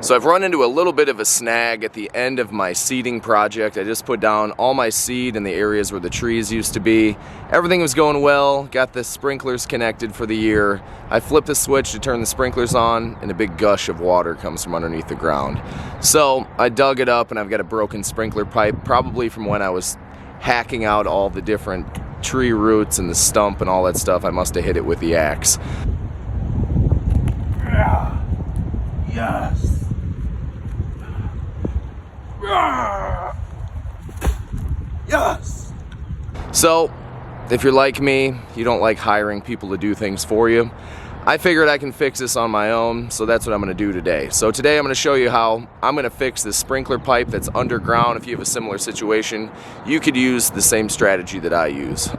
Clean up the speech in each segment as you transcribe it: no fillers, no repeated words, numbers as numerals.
So I've run into a little bit of a snag at the end of my seeding project. I just put down all my seed in the areas where the trees used to be. Everything was going well, got the sprinklers connected for the year. I flipped the switch to turn the sprinklers on and a big gush of water comes from underneath the ground. So I dug it up and I've got a broken sprinkler pipe, probably from when I was hacking out all the different tree roots and the stump and all that stuff. I must have hit it with the axe. Yes. Yes. So, if you're like me, you don't like hiring people to do things for you. I figured I can fix this on my own, so that's what I'm going to do today. So today I'm going to show you how I'm going to fix this sprinkler pipe that's underground. If you have a similar situation, you could use the same strategy that I use.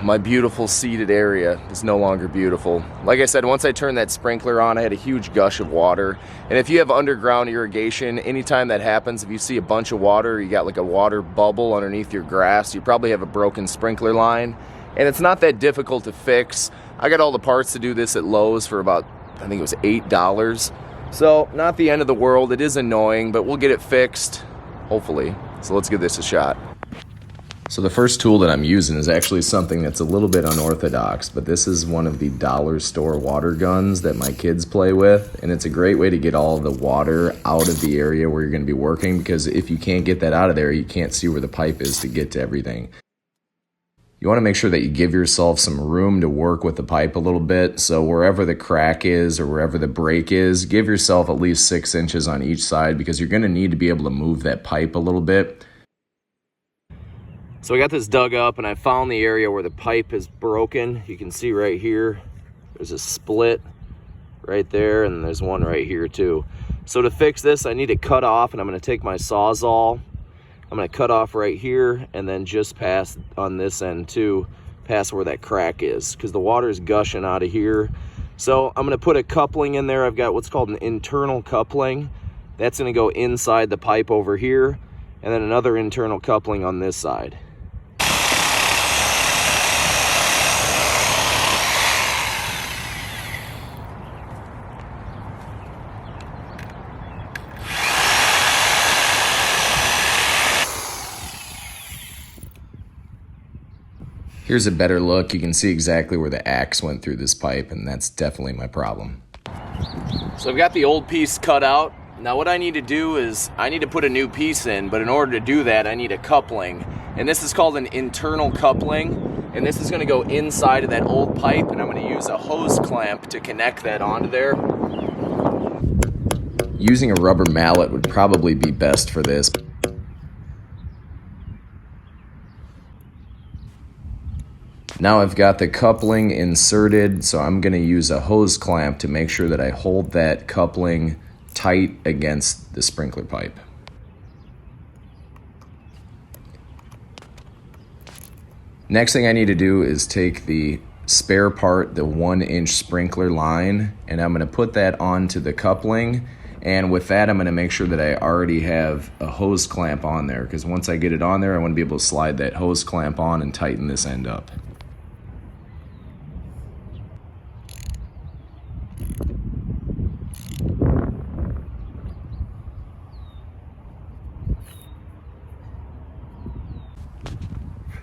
My beautiful seeded area is no longer beautiful. Like I said, once I turned that sprinkler on, I had a huge gush of water. And if you have underground irrigation, anytime that happens, if you see a bunch of water, you got like a water bubble underneath your grass, you probably have a broken sprinkler line. And it's not that difficult to fix. I got all the parts to do this at Lowe's for about, I think it was $8. So not the end of the world. It is annoying, but we'll get it fixed, hopefully. So let's give this a shot. So the first tool that I'm using is actually something that's a little bit unorthodox, but this is one of the dollar store water guns that my kids play with, and it's a great way to get all the water out of the area where you're going to be working, because if you can't get that out of there, you can't see where the pipe is to get to everything. You want to make sure that you give yourself some room to work with the pipe a little bit, so wherever the crack is or wherever the break is, give yourself at least 6 inches on each side, because you're going to need to be able to move that pipe a little bit. So I got this dug up and I found the area where the pipe is broken. You can see right here, there's a split right there, and there's one right here too. So to fix this, I need to cut off, and I'm going to take my Sawzall. I'm going to cut off right here and then just pass on this end too, past where that crack is, because the water is gushing out of here. So I'm going to put a coupling in there. I've got what's called an internal coupling. That's going to go inside the pipe over here, and then another internal coupling on this side. Here's a better look. You can see exactly where the axe went through this pipe, and that's definitely my problem. So I've got the old piece cut out. Now what I need to do is I need to put a new piece in, but in order to do that, I need a coupling. And this is called an internal coupling, and this is going to go inside of that old pipe, and I'm going to use a hose clamp to connect that onto there. Using a rubber mallet would probably be best for this. Now I've got the coupling inserted, so I'm going to use a hose clamp to make sure that I hold that coupling tight against the sprinkler pipe. Next thing I need to do is take the spare part, the 1-inch sprinkler line, and I'm going to put that onto the coupling. And with that, I'm going to make sure that I already have a hose clamp on there, because once I get it on there, I want to be able to slide that hose clamp on and tighten this end up.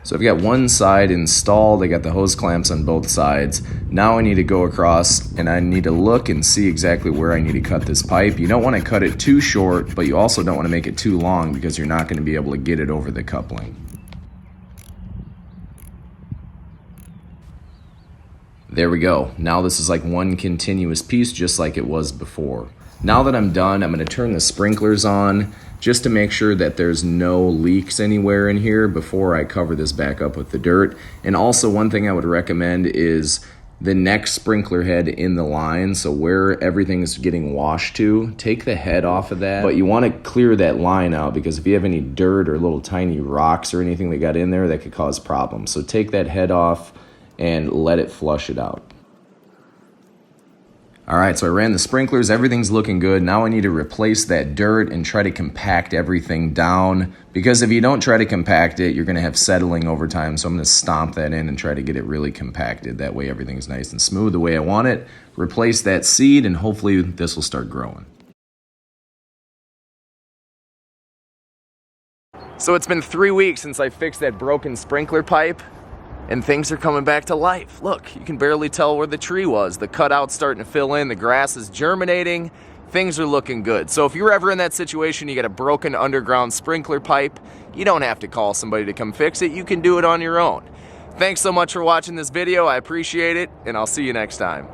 So I've got one side installed, I got the hose clamps on both sides. Now I need to go across and I need to look and see exactly where I need to cut this pipe. You don't want to cut it too short, but you also don't want to make it too long, because you're not going to be able to get it over the coupling. There we go. Now this is like one continuous piece, just like it was before. Now that I'm done, I'm going to turn the sprinklers on just to make sure that there's no leaks anywhere in here before I cover this back up with the dirt. And also, one thing I would recommend is the next sprinkler head in the line, so where everything's getting washed to, take the head off of that. But you want to clear that line out, because if you have any dirt or little tiny rocks or anything that got in there, that could cause problems. So take that head off and let it flush it out. All right, so I ran the sprinklers, everything's looking good. Now I need to replace that dirt and try to compact everything down, because if you don't try to compact it, you're gonna have settling over time. So I'm gonna stomp that in and try to get it really compacted. That way everything's nice and smooth the way I want it. Replace that seed and hopefully this will start growing. So it's been 3 weeks since I fixed that broken sprinkler pipe, and things are coming back to life. Look, you can barely tell where the tree was. The cutout's starting to fill in, the grass is germinating, things are looking good. So if you're ever in that situation, you got a broken underground sprinkler pipe, you don't have to call somebody to come fix it, you can do it on your own. Thanks so much for watching this video, I appreciate it, and I'll see you next time.